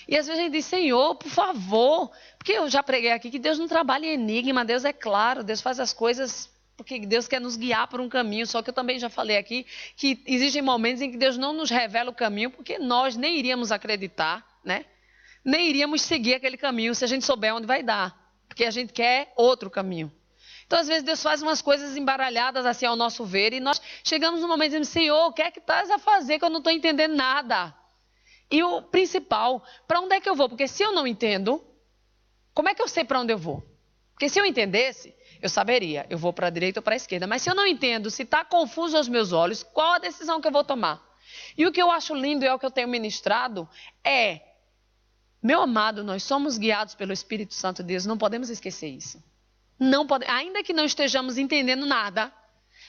E às vezes a gente diz, Senhor, por favor. Porque eu já preguei aqui que Deus não trabalha em enigma, Deus é claro, Deus faz as coisas porque Deus quer nos guiar por um caminho. Só que eu também já falei aqui que existem momentos em que Deus não nos revela o caminho porque nós nem iríamos acreditar, né? Nem iríamos seguir aquele caminho se a gente souber onde vai dar. Porque a gente quer outro caminho. Então, às vezes, Deus faz umas coisas embaralhadas assim ao nosso ver. E nós chegamos num momento dizendo, Senhor, o que é que estás a fazer que eu não estou entendendo nada? E o principal, para onde é que eu vou? Porque se eu não entendo, como é que eu sei para onde eu vou? Porque se eu entendesse, eu saberia, eu vou para a direita ou para a esquerda. Mas se eu não entendo, se está confuso aos meus olhos, qual a decisão que eu vou tomar? E o que eu acho lindo e é o que eu tenho ministrado é... Meu amado, nós somos guiados pelo Espírito Santo de Deus, não podemos esquecer isso. Ainda que não estejamos entendendo nada,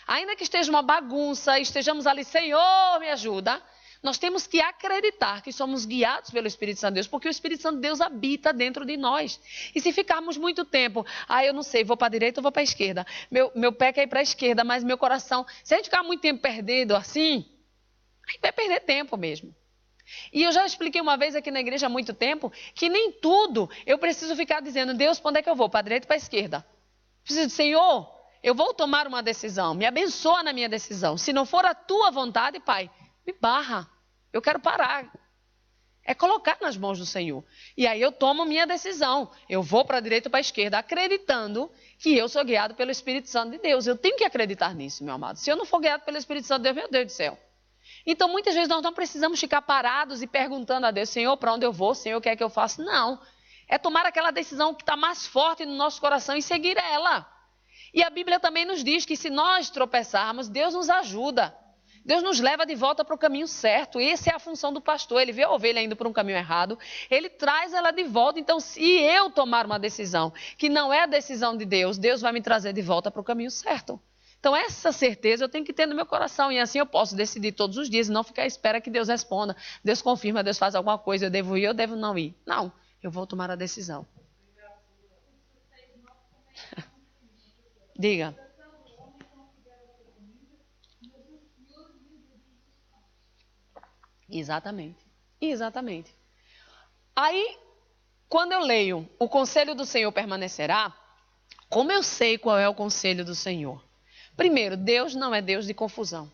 ainda que esteja uma bagunça, estejamos ali, Senhor, me ajuda, nós temos que acreditar que somos guiados pelo Espírito Santo de Deus, porque o Espírito Santo de Deus habita dentro de nós. E se ficarmos muito tempo, eu não sei, vou para a direita ou vou para a esquerda, meu pé quer ir para a esquerda, mas meu coração, se a gente ficar muito tempo perdido assim, a gente vai perder tempo mesmo. E eu já expliquei uma vez aqui na igreja há muito tempo que nem tudo eu preciso ficar dizendo, Deus, para onde é que eu vou? Para a direita ou para a esquerda? Preciso, Senhor, eu vou tomar uma decisão, me abençoa na minha decisão. Se não for a tua vontade, Pai, me barra. Eu quero parar. É colocar nas mãos do Senhor. E aí eu tomo minha decisão. Eu vou para a direita ou para a esquerda, acreditando que eu sou guiado pelo Espírito Santo de Deus. Eu tenho que acreditar nisso, meu amado. Se eu não for guiado pelo Espírito Santo de Deus, meu Deus do céu. Então, muitas vezes nós não precisamos ficar parados e perguntando a Deus, Senhor, para onde eu vou? Senhor, o que é que eu faço? Não. É tomar aquela decisão que está mais forte no nosso coração e seguir ela. E a Bíblia também nos diz que se nós tropeçarmos, Deus nos ajuda. Deus nos leva de volta para o caminho certo. Essa é a função do pastor. Ele vê a ovelha indo para um caminho errado, ele traz ela de volta. Então, se eu tomar uma decisão que não é a decisão de Deus, Deus vai me trazer de volta para o caminho certo. Então, essa certeza eu tenho que ter no meu coração. E assim eu posso decidir todos os dias e não ficar à espera que Deus responda. Deus confirma, Deus faz alguma coisa, eu devo ir, eu devo não ir. Não, eu vou tomar a decisão. Diga. Exatamente. Exatamente. Aí, quando eu leio o conselho do Senhor permanecerá, como eu sei qual é o conselho do Senhor? Primeiro, Deus não é Deus de confusão.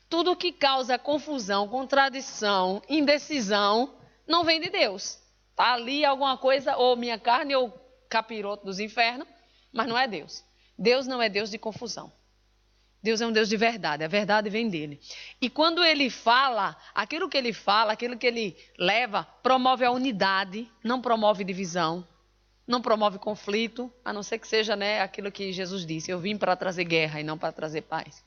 Tudo que causa confusão, contradição, indecisão, não vem de Deus. Está ali alguma coisa, ou minha carne, ou capiroto dos infernos, mas não é Deus. Deus não é Deus de confusão. Deus é um Deus de verdade, a verdade vem dele. E quando ele fala, aquilo que ele leva, promove a unidade, não promove divisão, não promove conflito, a não ser que seja, né, aquilo que Jesus disse, eu vim para trazer guerra e não para trazer paz.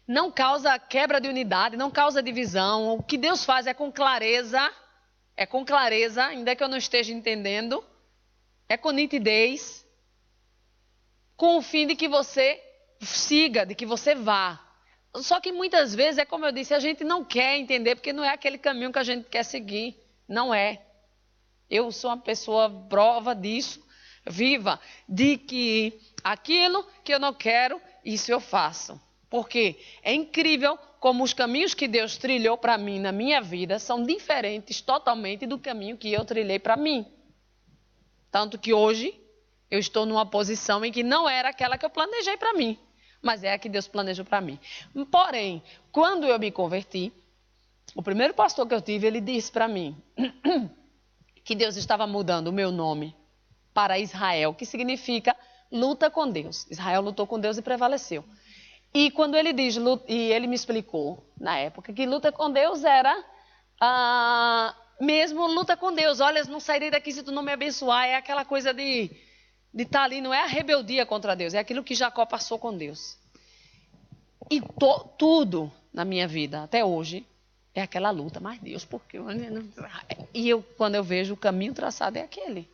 Não causa quebra de unidade, não causa divisão. O que Deus faz é com clareza, ainda que eu não esteja entendendo, é com nitidez, com o fim de que você siga, de que você vá. Só que muitas vezes, é como eu disse, a gente não quer entender, porque não é aquele caminho que a gente quer seguir. Não é. Eu sou uma pessoa prova disso, viva, de que aquilo que eu não quero, isso eu faço. Porque é incrível como os caminhos que Deus trilhou para mim na minha vida são diferentes totalmente do caminho que eu trilhei para mim. Tanto que hoje eu estou numa posição em que não era aquela que eu planejei para mim, mas é a que Deus planejou para mim. Porém, quando eu me converti, o primeiro pastor que eu tive, ele disse para mim que Deus estava mudando o meu nome para Israel, que significa luta com Deus. Israel lutou com Deus e prevaleceu. E quando ele diz, e ele me explicou na época, que luta com Deus era mesmo luta com Deus. Olha, não sairei daqui se tu não me abençoar. É aquela coisa de estar ali, não é a rebeldia contra Deus, é aquilo que Jacó passou com Deus. E tudo na minha vida, até hoje, é aquela luta. Mas Deus, por quê? E quando eu vejo o caminho traçado, é aquele.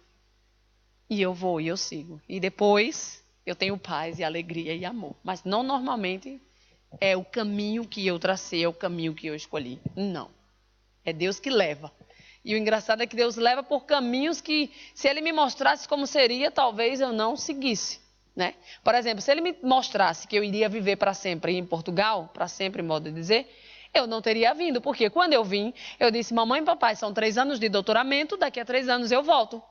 E eu vou e eu sigo. E depois eu tenho paz e alegria e amor. Mas não normalmente é o caminho que eu tracei, é o caminho que eu escolhi. Não. É Deus que leva. E o engraçado é que Deus leva por caminhos que, se Ele me mostrasse como seria, talvez eu não seguisse, né? Por exemplo, se Ele me mostrasse que eu iria viver para sempre em Portugal, para sempre, modo de dizer, eu não teria vindo. Porque quando eu vim, eu disse, mamãe e papai, são 3 anos de doutoramento, daqui a 3 anos eu volto.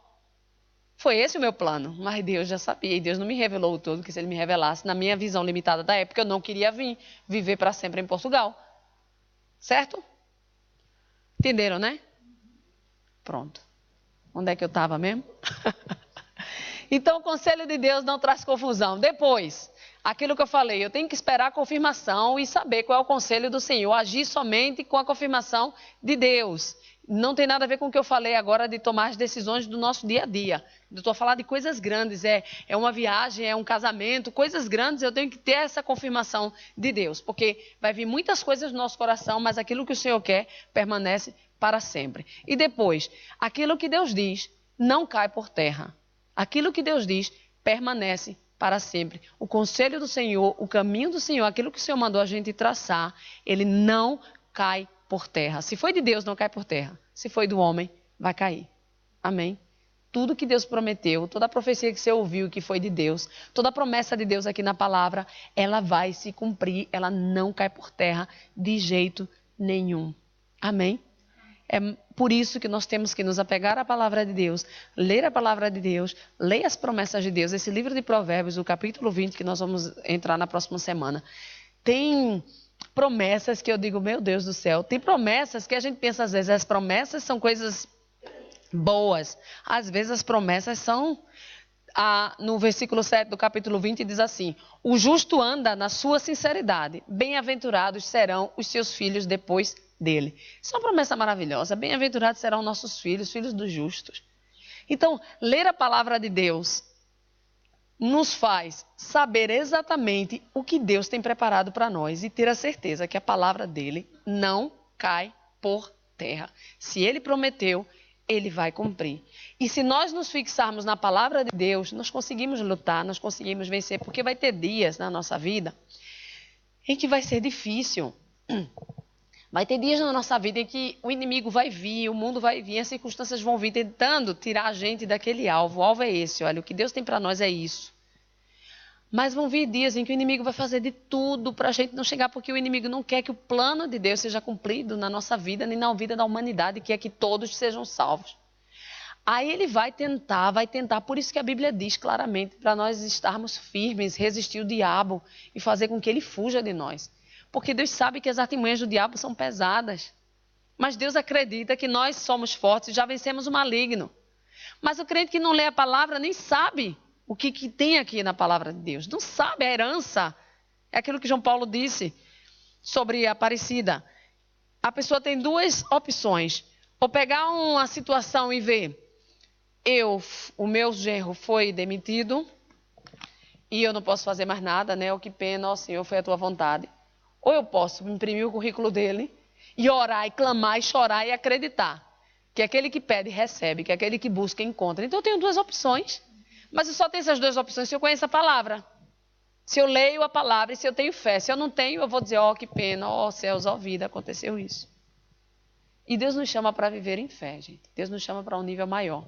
Foi esse o meu plano, mas Deus já sabia, e Deus não me revelou tudo, que se Ele me revelasse, na minha visão limitada da época, eu não queria vir viver para sempre em Portugal. Certo? Entenderam, né? Pronto. Onde é que eu estava mesmo? Então, o conselho de Deus não traz confusão. Depois, aquilo que eu falei, eu tenho que esperar a confirmação e saber qual é o conselho do Senhor. Agir somente com a confirmação de Deus. Não tem nada a ver com o que eu falei agora de tomar as decisões do nosso dia a dia. Eu estou a falar de coisas grandes, é uma viagem, é um casamento, coisas grandes, eu tenho que ter essa confirmação de Deus. Porque vai vir muitas coisas no nosso coração, mas aquilo que o Senhor quer permanece para sempre. E depois, aquilo que Deus diz não cai por terra. Aquilo que Deus diz permanece para sempre. O conselho do Senhor, o caminho do Senhor, aquilo que o Senhor mandou a gente traçar, ele não cai por terra. Se foi de Deus, não cai por terra. Se foi do homem, vai cair. Amém? Tudo que Deus prometeu, toda a profecia que você ouviu que foi de Deus, toda a promessa de Deus aqui na palavra, ela vai se cumprir, ela não cai por terra de jeito nenhum. Amém? É por isso que nós temos que nos apegar à palavra de Deus, ler a palavra de Deus, ler as promessas de Deus. Esse livro de Provérbios, o capítulo 20, que nós vamos entrar na próxima semana, tem promessas que eu digo, meu Deus do céu, tem promessas que a gente pensa às vezes, as promessas são coisas boas. Às vezes as promessas são, no versículo 7 do capítulo 20 diz assim, o justo anda na sua sinceridade, bem-aventurados serão os seus filhos depois dele. Isso é uma promessa maravilhosa. Bem-aventurados serão nossos filhos, filhos dos justos. Então, ler a palavra de Deus, nos faz saber exatamente o que Deus tem preparado para nós e ter a certeza que a palavra dele não cai por terra. Se ele prometeu, ele vai cumprir. E se nós nos fixarmos na palavra de Deus, nós conseguimos lutar, nós conseguimos vencer, porque vai ter dias na nossa vida em que vai ser difícil. Vai ter dias na nossa vida em que o inimigo vai vir, o mundo vai vir, as circunstâncias vão vir tentando tirar a gente daquele alvo. O alvo é esse, olha, o que Deus tem para nós é isso. Mas vão vir dias em que o inimigo vai fazer de tudo para a gente não chegar, porque o inimigo não quer que o plano de Deus seja cumprido na nossa vida, nem na vida da humanidade, que é que todos sejam salvos. Aí ele vai tentar, por isso que a Bíblia diz claramente, para nós estarmos firmes, resistir o diabo e fazer com que ele fuja de nós. Porque Deus sabe que as artimanhas do diabo são pesadas. Mas Deus acredita que nós somos fortes e já vencemos o maligno. Mas o crente que não lê a palavra nem sabe o que tem aqui na palavra de Deus. Não sabe a herança. É aquilo que João Paulo disse sobre a Aparecida. A pessoa tem duas opções. Ou pegar uma situação e ver, o meu genro foi demitido e eu não posso fazer mais nada, né? Que pena, ó Senhor, foi a tua vontade. Ou eu posso imprimir o currículo dele e orar, e clamar, e chorar, e acreditar que aquele que pede, recebe, que aquele que busca, encontra. Então eu tenho duas opções. Mas eu só tenho essas duas opções se eu conheço a palavra. Se eu leio a palavra e se eu tenho fé. Se eu não tenho, eu vou dizer, que pena, céus, vida, aconteceu isso. E Deus nos chama para viver em fé, gente. Deus nos chama para um nível maior.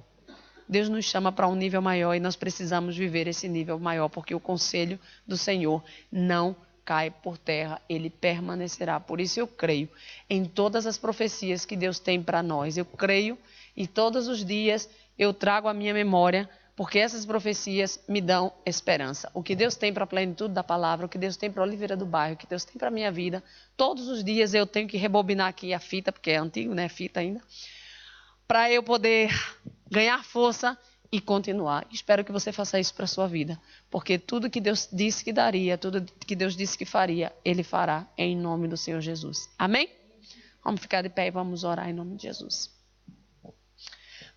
Deus nos chama para um nível maior e nós precisamos viver esse nível maior, porque o conselho do Senhor não cai por terra, ele permanecerá. Por isso eu creio em todas as profecias que Deus tem para nós. Eu creio e todos os dias eu trago à minha memória, porque essas profecias me dão esperança. O que Deus tem para a plenitude da palavra, o que Deus tem para a Oliveira do Bairro, o que Deus tem para a minha vida, todos os dias eu tenho que rebobinar aqui a fita, porque é antigo, né? Fita ainda, para eu poder ganhar força e continuar. Espero que você faça isso para a sua vida, porque tudo que Deus disse que daria, tudo que Deus disse que faria, Ele fará em nome do Senhor Jesus. Amém? Vamos ficar de pé e vamos orar em nome de Jesus.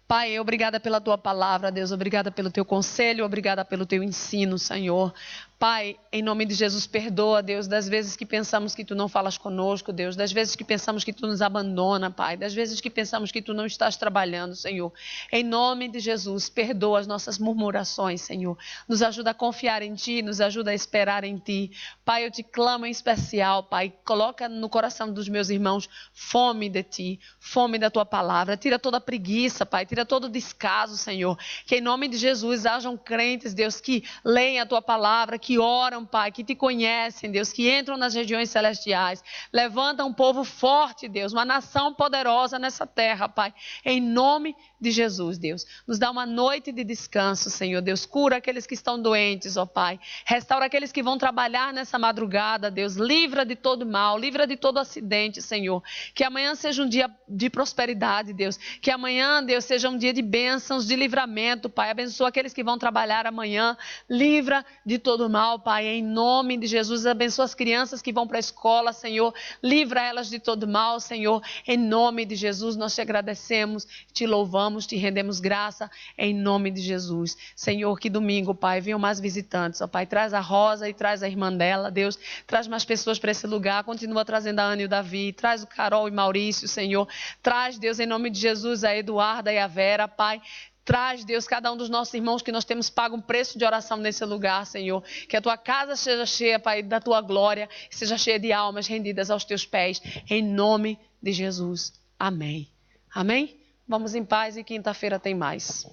Pai, obrigada pela tua palavra, Deus, obrigada pelo teu conselho, obrigada pelo teu ensino, Senhor. Pai, em nome de Jesus, perdoa, Deus, das vezes que pensamos que tu não falas conosco, Deus, das vezes que pensamos que tu nos abandona, Pai, das vezes que pensamos que tu não estás trabalhando, Senhor. Em nome de Jesus, perdoa as nossas murmurações, Senhor. Nos ajuda a confiar em ti, nos ajuda a esperar em ti. Pai, eu te clamo em especial, Pai, coloca no coração dos meus irmãos fome de ti, fome da tua palavra. Tira toda a preguiça, Pai, tira todo o descaso, Senhor. Que em nome de Jesus hajam crentes, Deus, que leem a tua palavra, que oram, Pai, que te conhecem, Deus, que entram nas regiões celestiais. Levanta um povo forte, Deus, uma nação poderosa nessa terra, Pai. Em nome de Jesus, Deus. Nos dá uma noite de descanso, Senhor, Deus. Cura aqueles que estão doentes, ó Pai. Restaura aqueles que vão trabalhar nessa madrugada, Deus. Livra de todo mal, livra de todo acidente, Senhor. Que amanhã seja um dia de prosperidade, Deus. Que amanhã, Deus, seja um dia de bênçãos, de livramento, Pai. Abençoa aqueles que vão trabalhar amanhã. Livra de todo mal, Pai. Em nome de Jesus, abençoa as crianças que vão para a escola, Senhor. Livra elas de todo mal, Senhor. Em nome de Jesus, nós te agradecemos, te louvamos, te rendemos graça em nome de Jesus. Senhor, que domingo, Pai, venham mais visitantes, ó Pai, traz a Rosa e traz a irmã dela, Deus, traz mais pessoas para esse lugar, continua trazendo a Ana e o Davi, traz o Carol e Maurício, Senhor, traz, Deus, em nome de Jesus, a Eduarda e a Vera, Pai. Traz, Deus, cada um dos nossos irmãos que nós temos pago um preço de oração nesse lugar, Senhor. Que a tua casa seja cheia, Pai, da tua glória, seja cheia de almas rendidas aos teus pés, em nome de Jesus. Amém. Amém? Vamos em paz e quinta-feira tem mais.